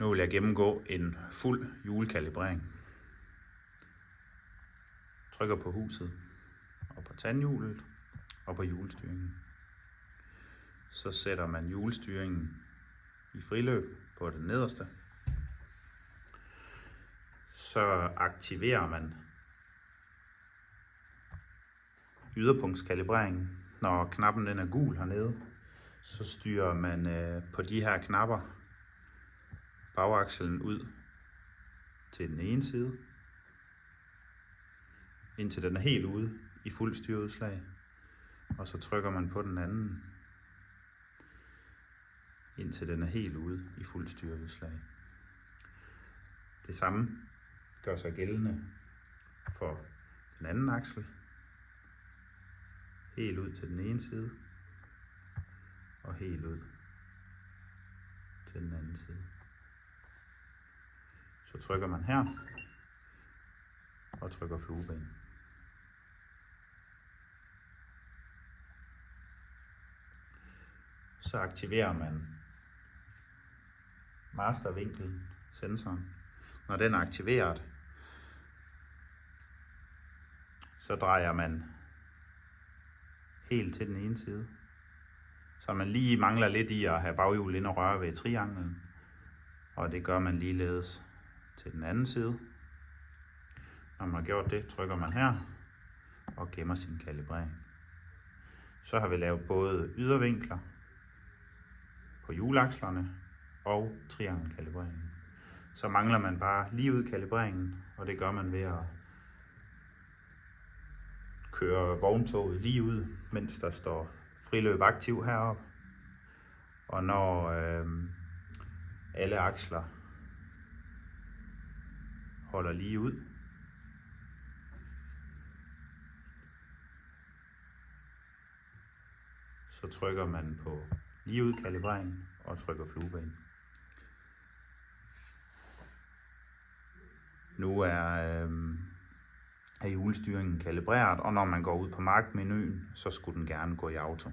Nu vil jeg gennemgå en fuld hjulkalibrering. Trykker på huset og på tandhjulet og på hjulstyringen. Så sætter man hjulstyringen i friløb på det nederste. Så aktiverer man yderpunktskalibreringen. Når knappen den er gul hernede, så styrer man på de her knapper bagakslen ud til den ene side, indtil den er helt ude i fuld styreudslag, og så trykker man på den anden, indtil den er helt ude i fuld styreudslag. Det samme gør sig gældende for den anden aksel, helt ud til den ene side, og helt ud til den anden side. Så trykker man her, og trykker flueben. Så aktiverer man mastervinklen, sensoren. Når den er aktiveret, så drejer man helt til den ene side. Så man lige mangler lidt i at have baghjulet ind og røre ved trianglen. Og det gør man ligeledes til den anden side. Når man har gjort det, trykker man her og gemmer sin kalibrering. Så har vi lavet både ydervinkler på hjuleakslerne og triangelkalibreringen. Så mangler man bare lige ud kalibreringen, og det gør man ved at køre vogntoget lige ud, mens der står friløb aktiv heroppe. Og når alle aksler holder lige ud, så trykker man på lige ud kalibreringen og trykker flueben. Nu er hjulstyringen kalibreret, og når man går ud på markmenuen, så skulle den gerne gå i auto.